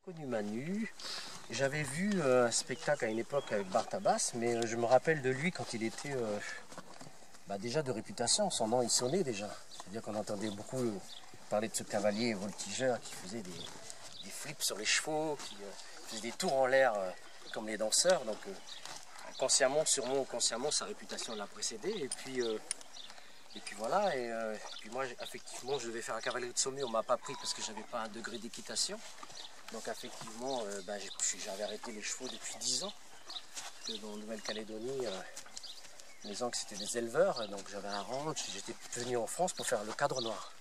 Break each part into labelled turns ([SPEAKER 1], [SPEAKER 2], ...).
[SPEAKER 1] Connu Manu, j'avais vu un spectacle à une époque avec Bartabas, mais je me rappelle de lui quand il était déjà de réputation, son nom il sonnait déjà. C'est-à-dire qu'on entendait beaucoup parler de ce cavalier voltigeur qui faisait des flips sur les chevaux, qui faisait des tours en l'air comme les danseurs. Donc consciemment, sûrement ou consciemment, sa réputation l'a précédé. Et puis voilà, et puis moi effectivement je devais faire un cavalier de Saumur, on ne m'a pas pris parce que j'avais pas un degré d'équitation. Donc effectivement, j'avais arrêté les chevaux depuis 10 ans. Parce que dans Nouvelle-Calédonie, mes oncles c'était des éleveurs, donc j'avais un ranch, j'étais venu en France pour faire le cadre noir.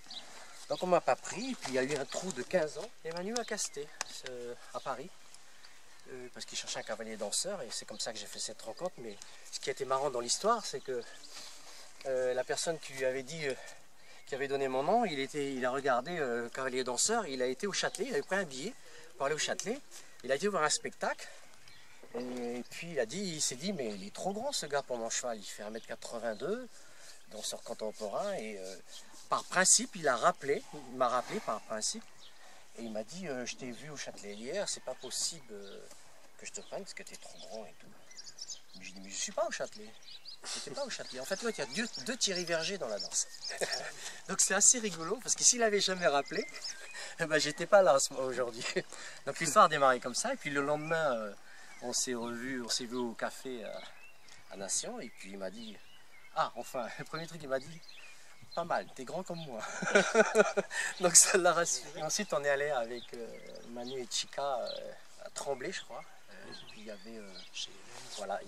[SPEAKER 1] Donc on ne m'a pas pris, et puis il y a eu un trou de 15 ans, et Manu a casté à Paris, parce qu'il cherchait un cavalier danseur, et c'est comme ça que j'ai fait cette rencontre. Mais ce qui a été marrant dans l'histoire, c'est que la personne qui lui avait dit, qui avait donné mon nom, il a regardé cavalier danseur, il a été au Châtelet, il avait pris un billet pour aller au Châtelet, il a été voir un spectacle, et puis il s'est dit, mais il est trop grand ce gars pour mon cheval, il fait 1m82, danseur contemporain, et par principe, il m'a rappelé par principe, et il m'a dit, je t'ai vu au Châtelet hier, c'est pas possible que je te prenne parce que tu es trop grand et tout. Mais je dis, mais je suis pas au Châtelet. J'étais pas au Châtelet. En fait, il y a deux Thierry Verger dans la danse. Donc c'est assez rigolo, parce que s'il avait jamais rappelé, j'étais pas là aujourd'hui. Donc l'histoire a démarré comme ça, et puis le lendemain, on s'est vu au café à Nation, et puis il m'a dit, enfin, le premier truc il m'a dit, pas mal, t'es grand comme moi. Donc ça l'a rassuré. Ensuite on est allé avec Manu et Chica à Tremblay, je crois. Puis il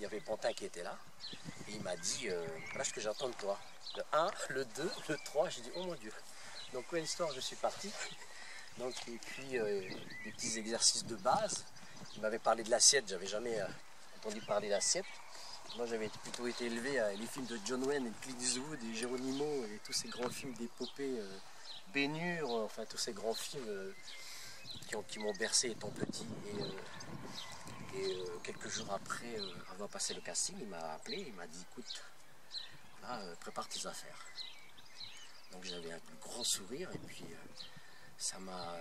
[SPEAKER 1] y avait Pantin qui était là. Et il m'a dit, voilà ce que j'entends de toi. Le 1, le 2, le 3, j'ai dit, oh mon Dieu. Donc, une histoire, je suis parti. Donc, et puis, des petits exercices de base. Il m'avait parlé de l'assiette, j'avais jamais entendu parler d'assiette. Moi, j'avais plutôt été élevé à les films de John Wayne et Clint Eastwood et Geronimo et tous ces grands films d'épopée, Ben-Hur, enfin, tous ces grands films qui m'ont bercé étant petit. Et quelques jours après avoir passé le casting, il m'a appelé, il m'a dit, écoute, là, prépare tes affaires. Donc j'avais un grand sourire, et puis ça m'a,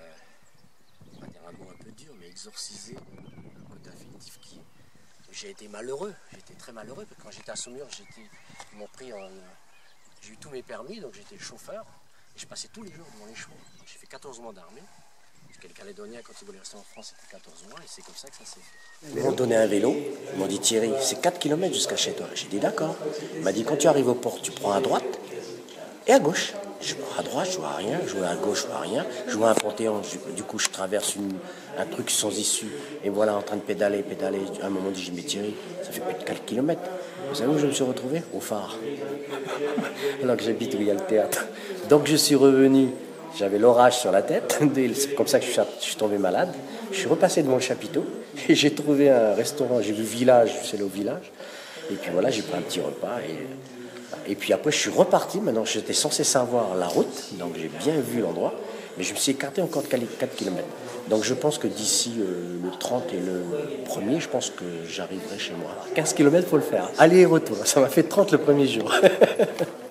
[SPEAKER 1] on va dire un mot un peu dur, mais exorcisé un côté affectif qui... J'ai été malheureux, j'étais très malheureux, parce que quand j'étais à Saumur, ils m'ont pris j'ai eu tous mes permis, donc j'étais chauffeur, et je passais tous les jours devant les chevaux. J'ai fait 14 mois d'armée. Parce que les Calédoniens, quand ils voulaient rester en France, c'était 14 mois, et c'est comme ça que ça s'est fait. Ils m'ont donné un vélo, ils m'ont dit, Thierry, c'est 4 km jusqu'à chez toi. J'ai dit, d'accord. Il m'a dit, quand tu arrives au port, tu prends à droite et à gauche. Je prends à droite, je vois rien, je vois à gauche, je vois rien. Je vois un Panthéon, du coup, je traverse un truc sans issue, et voilà, en train de pédaler. À un moment, je dis, mais Thierry, ça fait plus de 4 km. Vous savez où je me suis retrouvé? Au phare. Alors que j'habite où il y a le théâtre. Donc, je suis revenu. J'avais l'orage sur la tête, c'est comme ça que je suis tombé malade. Je suis repassé devant le chapiteau et j'ai trouvé un restaurant, j'ai vu Village, c'est là au Village. Et puis voilà, j'ai pris un petit repas. Et puis après, je suis reparti. Maintenant, j'étais censé savoir la route, donc j'ai bien vu l'endroit. Mais je me suis écarté encore de 4 km. Donc je pense que d'ici le 30 et le 1er, je pense que j'arriverai chez moi. 15 km, il faut le faire. Aller et retour. Ça m'a fait 30 le premier jour.